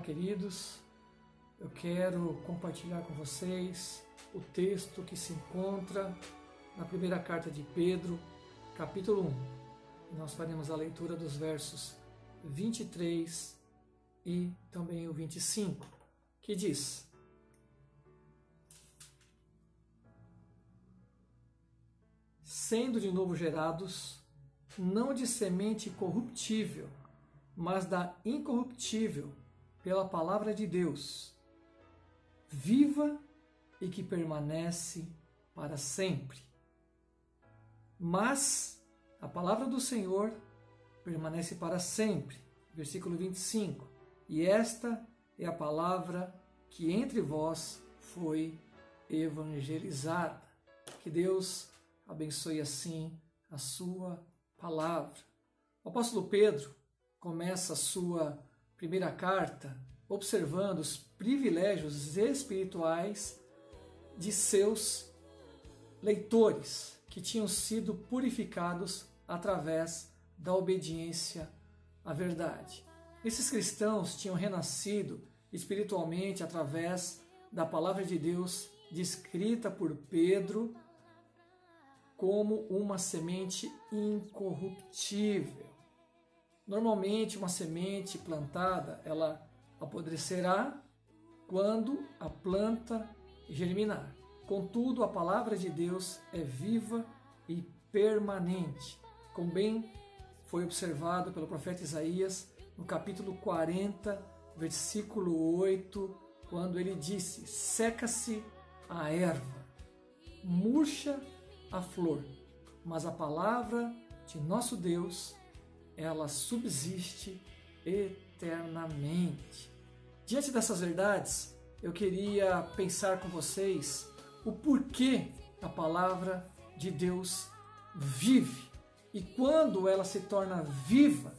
Olá, queridos. Eu quero compartilhar com vocês o texto que se encontra na primeira carta de Pedro, capítulo 1. Nós faremos a leitura dos versos 23 e também o 25, que diz: sendo de novo gerados, não de semente corruptível, mas da incorruptível, pela palavra de Deus, viva e que permanece para sempre. Mas a palavra do Senhor permanece para sempre. Versículo 25. E esta é a palavra que entre vós foi evangelizada. Que Deus abençoe assim a sua palavra. O apóstolo Pedro começa a sua primeira carta observando os privilégios espirituais de seus leitores, que tinham sido purificados através da obediência à verdade. Esses cristãos tinham renascido espiritualmente através da palavra de Deus descrita por Pedro como uma semente incorruptível. Normalmente, uma semente plantada, ela apodrecerá quando a planta germinar. Contudo, a palavra de Deus é viva e permanente, como bem foi observado pelo profeta Isaías no capítulo 40, versículo 8, quando ele disse: seca-se a erva, murcha a flor, mas a palavra de nosso Deus, ela subsiste eternamente. Diante dessas verdades, eu queria pensar com vocês o porquê a palavra de Deus vive e quando ela se torna viva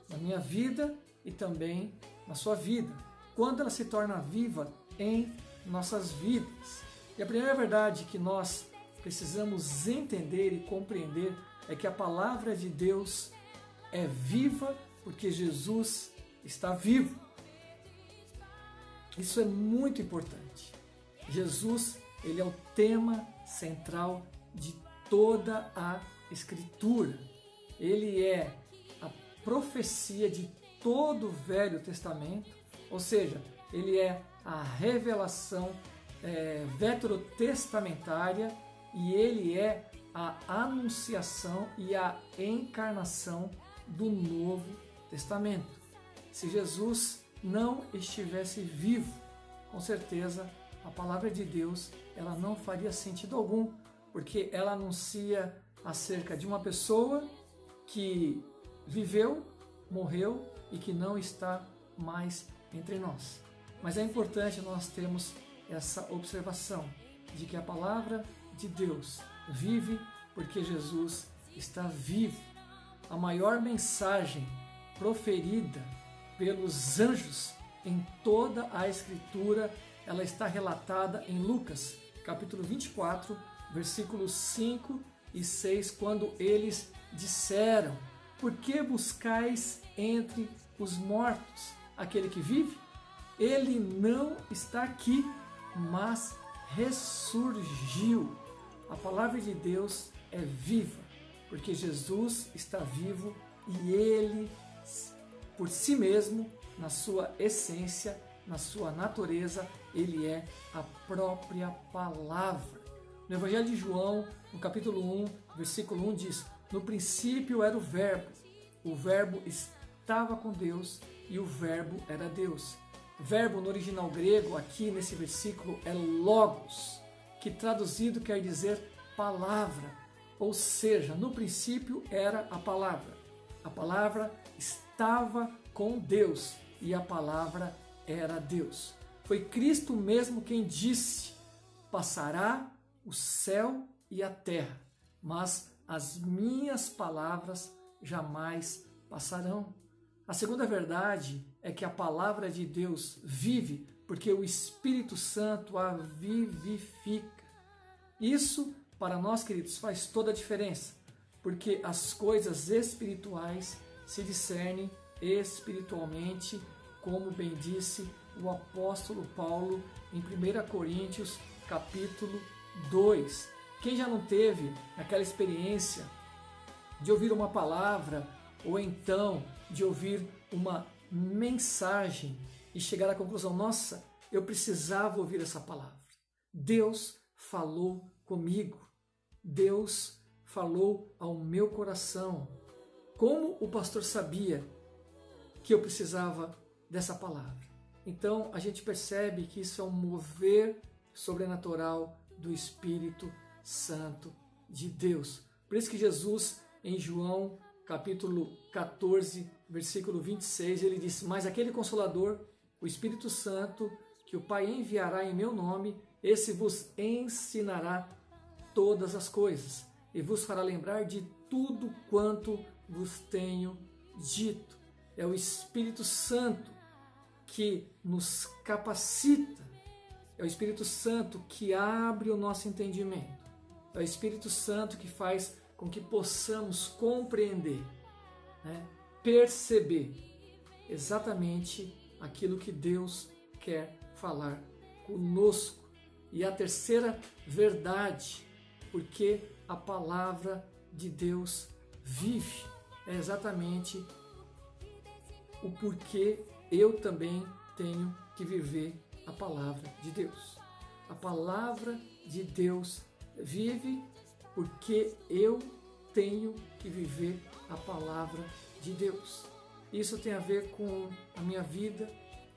na minha vida e também na sua vida, quando ela se torna viva em nossas vidas. E a primeira verdade que nós precisamos entender e compreender é que a palavra de Deus é viva porque Jesus está vivo. Isso é muito importante. Jesus, ele é o tema central de toda a Escritura. Ele é a profecia de todo o Velho Testamento, ou seja, ele é a revelação veterotestamentária e ele é a anunciação e a encarnação do Novo Testamento. Se Jesus não estivesse vivo, com certeza a palavra de Deus ela não faria sentido algum, porque ela anuncia acerca de uma pessoa que viveu, morreu e que não está mais entre nós. Mas é importante nós termos essa observação de que a palavra de Deus vive porque Jesus está vivo. A maior mensagem proferida pelos anjos em toda a Escritura, ela está relatada em Lucas, capítulo 24, versículos 5 e 6, quando eles disseram: por que buscais entre os mortos aquele que vive? Ele não está aqui, mas ressurgiu. A palavra de Deus é viva, porque Jesus está vivo e ele, por si mesmo, na sua essência, na sua natureza, ele é a própria palavra. No Evangelho de João, no capítulo 1, versículo 1 diz: no princípio era o verbo estava com Deus e o verbo era Deus. Verbo no original grego, aqui nesse versículo, é logos, que traduzido quer dizer palavra, ou seja, no princípio era a palavra. A palavra estava com Deus e a palavra era Deus. Foi Cristo mesmo quem disse: passará o céu e a terra, mas as minhas palavras jamais passarão. A segunda verdade é que a palavra de Deus vive porque o Espírito Santo a vivifica. Isso, para nós, queridos, faz toda a diferença, porque as coisas espirituais se discernem espiritualmente como bem disse o apóstolo Paulo em 1 Coríntios capítulo 2. Quem já não teve aquela experiência de ouvir uma palavra ou então de ouvir uma mensagem e chegar à conclusão, nossa, eu precisava ouvir essa palavra. Deus falou comigo. Deus falou ao meu coração. Como o pastor sabia que eu precisava dessa palavra? Então a gente percebe que isso é um mover sobrenatural do Espírito Santo de Deus. Por isso que Jesus, em João capítulo 14, versículo 26, ele disse, mas aquele Consolador, o Espírito Santo, que o Pai enviará em meu nome, esse vos ensinará todas as coisas e vos fará lembrar de tudo quanto vos tenho dito. É o Espírito Santo que nos capacita, é o Espírito Santo que abre o nosso entendimento, é o Espírito Santo que faz com que possamos compreender, perceber exatamente aquilo que Deus quer falar conosco. E a terceira verdade, porque a palavra de Deus vive, é exatamente o porquê eu também tenho que viver a palavra de Deus. A palavra de Deus vive porque eu tenho que viver a palavra de Deus. Isso tem a ver com a minha vida,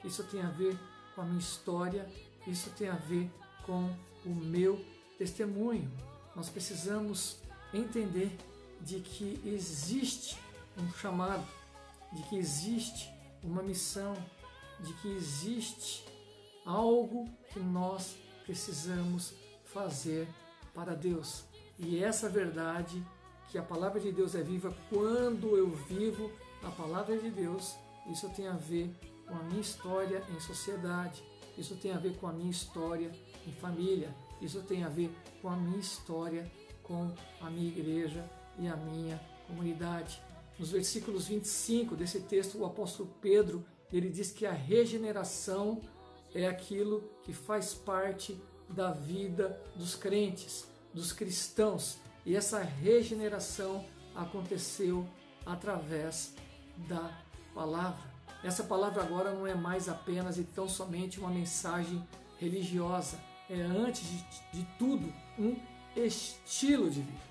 isso tem a ver com a minha história, isso tem a ver com o meu testemunho. Nós precisamos entender de que existe um chamado, de que existe uma missão, de que existe algo que nós precisamos fazer para Deus. E essa verdade, que a palavra de Deus é viva, quando eu vivo a palavra de Deus, isso tem a ver com a minha história em sociedade, isso tem a ver com a minha história em família, isso tem a ver com a minha história com a minha igreja e a minha comunidade. Nos versículos 25 desse texto, o apóstolo Pedro, ele diz que a regeneração é aquilo que faz parte da vida dos crentes, dos cristãos. E essa regeneração aconteceu através da palavra. Essa palavra agora não é mais apenas e tão somente uma mensagem religiosa. É, antes de tudo, um estilo de vida.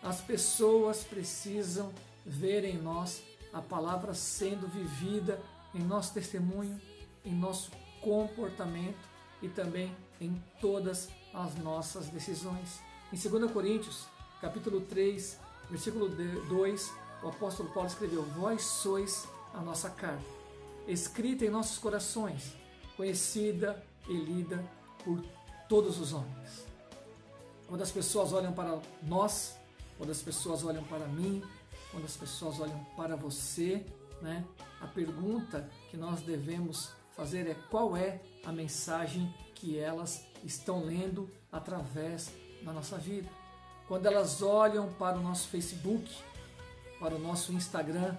As pessoas precisam ver em nós a palavra sendo vivida em nosso testemunho, em nosso comportamento e também em todas as nossas decisões. Em 2 Coríntios, capítulo 3, versículo 2, o apóstolo Paulo escreveu: vós sois a nossa carta, escrita em nossos corações, conhecida e lida por todos os homens. Quando as pessoas olham para nós, quando as pessoas olham para mim, quando as pessoas olham para você, a pergunta que nós devemos fazer é: qual é a mensagem que elas estão lendo através da nossa vida? Quando elas olham para o nosso Facebook, para o nosso Instagram,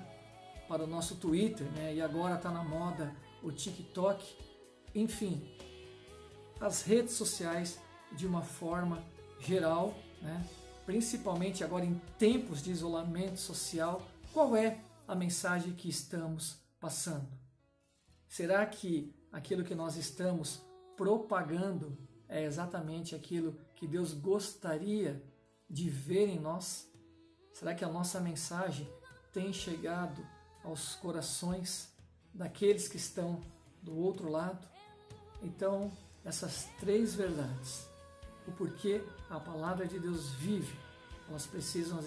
para o nosso Twitter, e agora está na moda o TikTok, enfim, as redes sociais de uma forma geral, principalmente agora em tempos de isolamento social, qual é a mensagem que estamos passando? Será que aquilo que nós estamos propagando é exatamente aquilo que Deus gostaria de ver em nós? Será que a nossa mensagem tem chegado aos corações daqueles que estão do outro lado? Então, essas três verdades, o porquê a palavra de Deus vive, elas precisam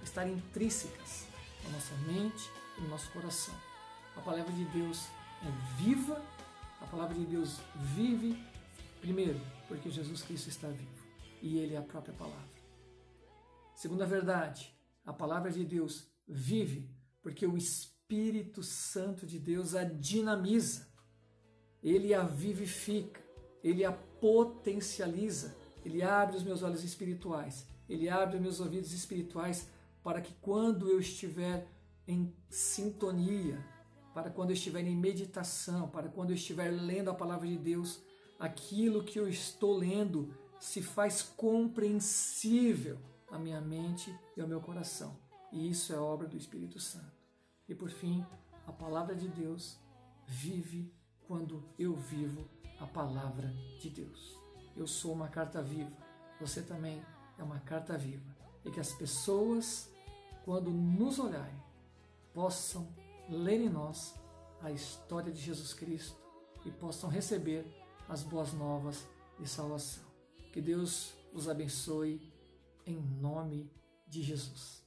estar intrínsecas na nossa mente e no nosso coração. A palavra de Deus é viva, a palavra de Deus vive, primeiro, porque Jesus Cristo está vivo e Ele é a própria palavra. Segunda verdade, a palavra de Deus vive porque o Espírito Santo de Deus a dinamiza, Ele a vivifica, Ele a potencializa, Ele abre os meus olhos espirituais, Ele abre os meus ouvidos espirituais para que quando eu estiver em sintonia para quando eu estiver em meditação, para quando eu estiver lendo a palavra de Deus, aquilo que eu estou lendo se faz compreensível à minha mente e ao meu coração. E isso é obra do Espírito Santo. E por fim, a palavra de Deus vive quando eu vivo a palavra de Deus. Eu sou uma carta viva, você também é uma carta viva. E que as pessoas, quando nos olharem, possam ler em nós a história de Jesus Cristo e possam receber as boas novas de salvação. Que Deus os abençoe em nome de Jesus.